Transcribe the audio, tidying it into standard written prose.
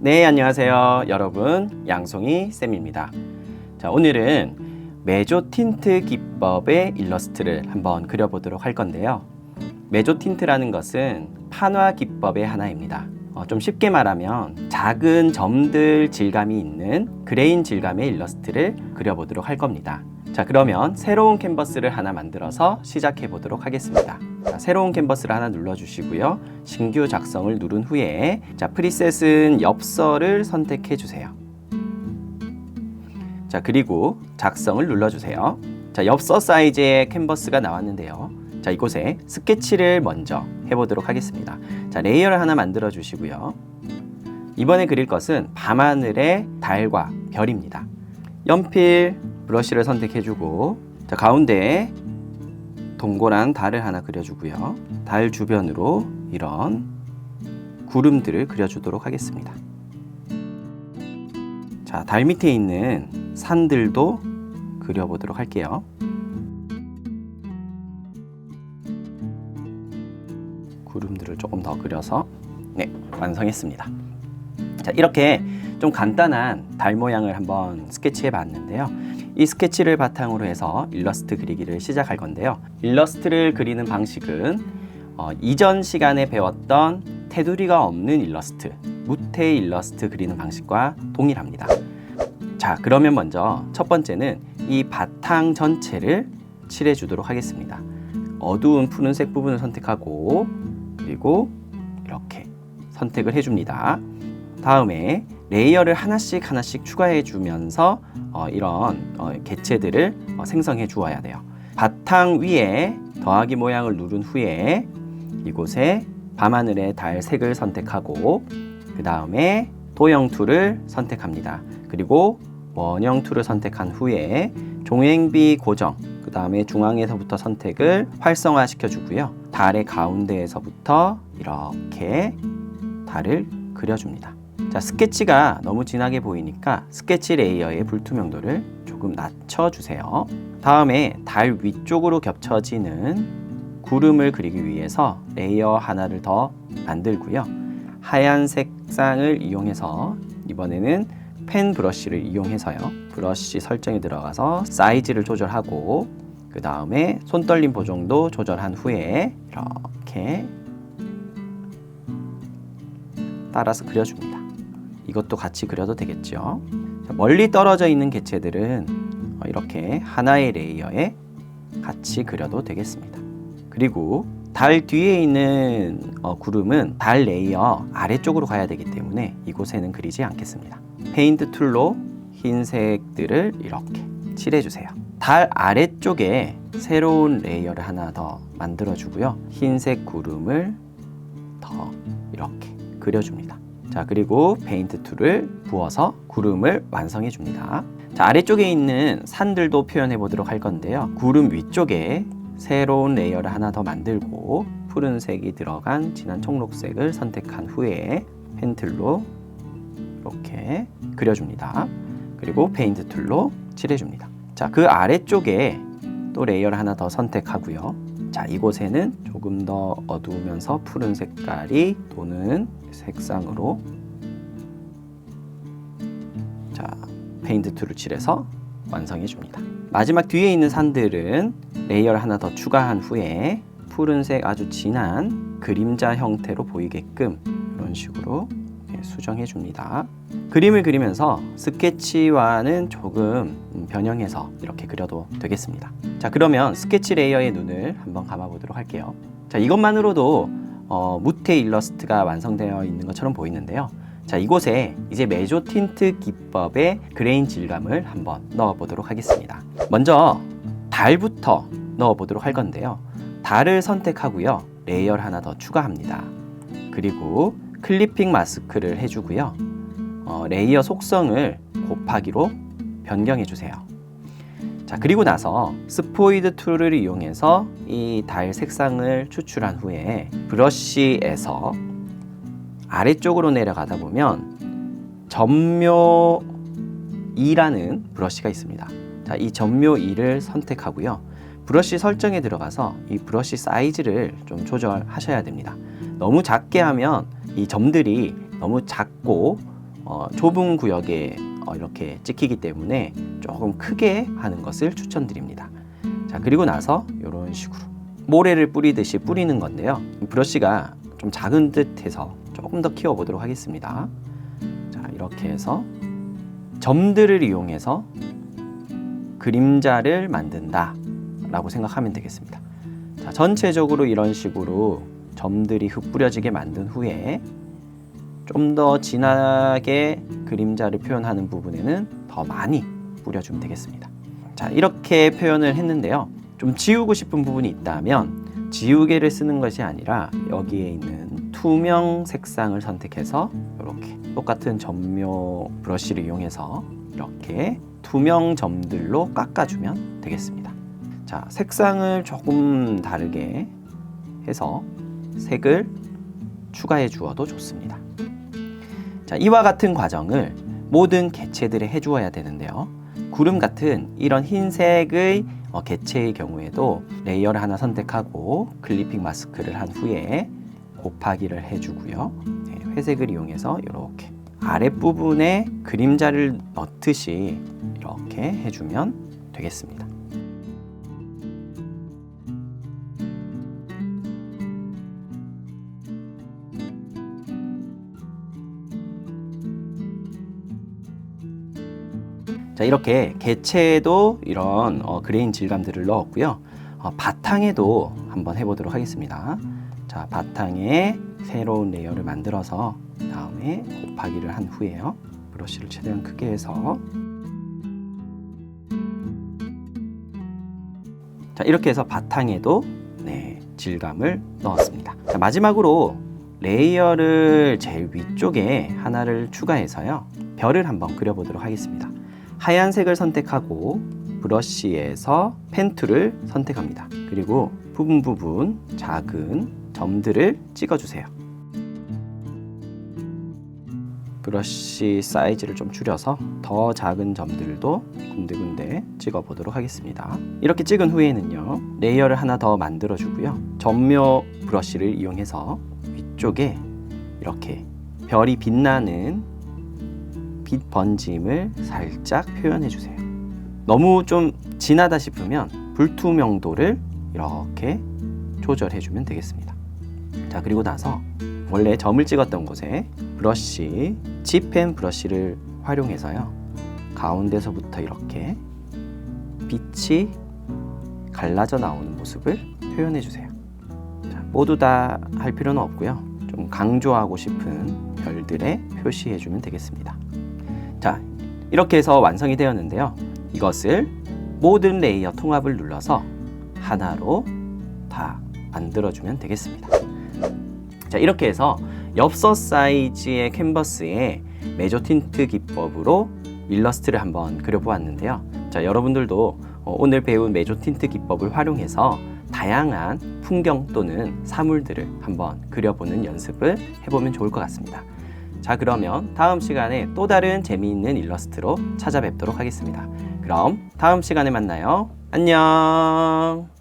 네, 안녕하세요. 여러분, 양송이 쌤입니다. 자, 오늘은 메조 틴트 기법의 일러스트를 한번 그려보도록 할 건데요. 메조 틴트라는 것은 판화 기법의 하나입니다. 좀 쉽게 말하면 작은 점들 질감이 있는 그레인 질감의 일러스트를 그려보도록 할 겁니다. 자, 그러면 새로운 캔버스를 하나 만들어서 시작해 보도록 하겠습니다. 자, 새로운 캔버스를 하나 눌러주시고요. 신규 작성을 누른 후에 자, 프리셋은 엽서를 선택해 주세요. 자, 그리고 작성을 눌러주세요. 자, 엽서 사이즈의 캔버스가 나왔는데요. 자, 이곳에 스케치를 먼저 해보도록 하겠습니다. 자, 레이어를 하나 만들어 주시고요. 이번에 그릴 것은 밤하늘의 달과 별입니다. 연필 브러쉬를 선택해주고, 자, 가운데에 동그란 달을 하나 그려주고요. 달 주변으로 이런 구름들을 그려주도록 하겠습니다. 자, 달 밑에 있는 산들도 그려보도록 할게요. 구름들을 조금 더 그려서 네, 완성했습니다. 자, 이렇게 좀 간단한 달 모양을 한번 스케치해 봤는데요. 이 스케치를 바탕으로 해서 일러스트 그리기를 시작할 건데요. 일러스트를 그리는 방식은 이전 시간에 배웠던 테두리가 없는 일러스트, 무태 일러스트 그리는 방식과 동일합니다. 자, 그러면 먼저 첫 번째는 이 바탕 전체를 칠해 주도록 하겠습니다. 어두운 푸른색 부분을 선택하고 그리고 이렇게 선택을 해줍니다. 다음에 레이어를 하나씩 추가해 주면서 이런 개체들을 생성해 주어야 돼요. 바탕 위에 더하기 모양을 누른 후에 이곳에 밤하늘의 달 색을 선택하고 그 다음에 도형 툴을 선택합니다. 그리고 원형 툴을 선택한 후에 종횡비 고정, 그 다음에 중앙에서부터 선택을 활성화 시켜주고요. 달의 가운데에서부터 이렇게 달을 그려줍니다. 자, 스케치가 너무 진하게 보이니까 스케치 레이어의 불투명도를 조금 낮춰주세요. 다음에 달 위쪽으로 겹쳐지는 구름을 그리기 위해서 레이어 하나를 더 만들고요. 하얀 색상을 이용해서 이번에는 펜 브러쉬를 이용해서요. 브러쉬 설정에 들어가서 사이즈를 조절하고 그 다음에 손떨림 보정도 조절한 후에 이렇게 따라서 그려줍니다. 이것도 같이 그려도 되겠죠. 멀리 떨어져 있는 개체들은 이렇게 하나의 레이어에 같이 그려도 되겠습니다. 그리고 달 뒤에 있는 구름은 달 레이어 아래쪽으로 가야 되기 때문에 이곳에는 그리지 않겠습니다. 페인트 툴로 흰색들을 이렇게 칠해주세요. 달 아래쪽에 새로운 레이어를 하나 더 만들어주고요. 흰색 구름을 더 이렇게 그려줍니다. 자, 그리고 페인트 툴을 부어서 구름을 완성해 줍니다. 자, 아래쪽에 있는 산들도 표현해 보도록 할 건데요. 구름 위쪽에 새로운 레이어를 하나 더 만들고 푸른색이 들어간 진한 청록색을 선택한 후에 펜틀로 이렇게 그려줍니다. 그리고 페인트 툴로 칠해줍니다. 자, 그 아래쪽에 또 레이어를 하나 더 선택하고요. 자, 이곳에는 조금 더 어두우면서 푸른 색깔이 도는 색상으로 자, 페인트 툴을 칠해서 완성해 줍니다. 마지막 뒤에 있는 산들은 레이어를 하나 더 추가한 후에 푸른색 아주 진한 그림자 형태로 보이게끔 이런 식으로 수정해 줍니다. 그림을 그리면서 스케치와는 조금 변형해서 이렇게 그려도 되겠습니다. 자, 그러면 스케치 레이어의 눈을 한번 감아 보도록 할게요. 자, 이것만으로도 무태 일러스트가 완성되어 있는 것처럼 보이는데요. 자, 이곳에 이제 메조 틴트 기법의 그레인 질감을 한번 넣어 보도록 하겠습니다. 먼저 달부터 넣어 보도록 할 건데요. 달을 선택하고요. 레이어를 하나 더 추가합니다. 그리고 클리핑 마스크를 해주고요. 레이어 속성을 곱하기로 변경해 주세요. 자, 그리고 나서 스포이드 툴을 이용해서 이 달 색상을 추출한 후에 브러쉬에서 아래쪽으로 내려가다 보면 점묘 2라는 브러쉬가 있습니다. 자, 이 점묘 2를 선택하고요. 브러쉬 설정에 들어가서 이 브러쉬 사이즈를 좀 조절하셔야 됩니다. 너무 작게 하면 이 점들이 너무 작고 좁은 구역에 이렇게 찍히기 때문에 조금 크게 하는 것을 추천드립니다. 자, 그리고 나서 이런 식으로 모래를 뿌리듯이 뿌리는 건데요. 브러쉬가 좀 작은 듯해서 조금 더 키워보도록 하겠습니다. 자, 이렇게 해서 점들을 이용해서 그림자를 만든다 라고 생각하면 되겠습니다. 자, 전체적으로 이런 식으로 점들이 흩뿌려지게 만든 후에 좀 더 진하게 그림자를 표현하는 부분에는 더 많이 뿌려주면 되겠습니다. 자, 이렇게 표현을 했는데요. 좀 지우고 싶은 부분이 있다면 지우개를 쓰는 것이 아니라 여기에 있는 투명 색상을 선택해서 이렇게 똑같은 점묘 브러쉬를 이용해서 이렇게 투명 점들로 깎아주면 되겠습니다. 자, 색상을 조금 다르게 해서 색을 추가해 주어도 좋습니다. 자, 이와 같은 과정을 모든 개체들에 해주어야 되는데요. 구름 같은 이런 흰색의 개체의 경우에도 레이어를 하나 선택하고 클리핑 마스크를 한 후에 곱하기를 해주고요. 회색을 이용해서 이렇게 아랫부분에 그림자를 넣듯이 이렇게 해주면 되겠습니다. 자, 이렇게 개체에도 이런 그레인 질감들을 넣었고요. 바탕에도 한번 해보도록 하겠습니다. 자, 바탕에 새로운 레이어를 만들어서 다음에 곱하기를 한 후에요. 브러쉬를 최대한 크게 해서 자, 이렇게 해서 바탕에도 질감을 넣었습니다. 자, 마지막으로 레이어를 제일 위쪽에 하나를 추가해서요. 별을 한번 그려보도록 하겠습니다. 하얀색을 선택하고 브러쉬에서 펜 툴을 선택합니다. 그리고 부분 작은 점들을 찍어주세요. 브러쉬 사이즈를 좀 줄여서 더 작은 점들도 군데군데 찍어보도록 하겠습니다. 이렇게 찍은 후에는요, 레이어를 하나 더 만들어주고요. 점묘 브러쉬를 이용해서 위쪽에 이렇게 별이 빛나는 빛 번짐을 살짝 표현해 주세요. 너무 좀 진하다 싶으면 불투명도를 이렇게 조절해 주면 되겠습니다. 자, 그리고 나서 원래 점을 찍었던 곳에 브러쉬, G펜 브러쉬를 활용해서요. 가운데서부터 이렇게 빛이 갈라져 나오는 모습을 표현해 주세요. 자, 모두 다 할 필요는 없고요. 좀 강조하고 싶은 별들에 표시해 주면 되겠습니다. 자, 이렇게 해서 완성이 되었는데요. 이것을 모든 레이어 통합을 눌러서 하나로 다 만들어주면 되겠습니다. 자, 이렇게 해서 엽서 사이즈의 캔버스에 메조 틴트 기법으로 일러스트를 한번 그려보았는데요. 자, 여러분들도 오늘 배운 메조 틴트 기법을 활용해서 다양한 풍경 또는 사물들을 한번 그려보는 연습을 해보면 좋을 것 같습니다. 자, 그러면 다음 시간에 또 다른 재미있는 일러스트로 찾아뵙도록 하겠습니다. 그럼 다음 시간에 만나요. 안녕.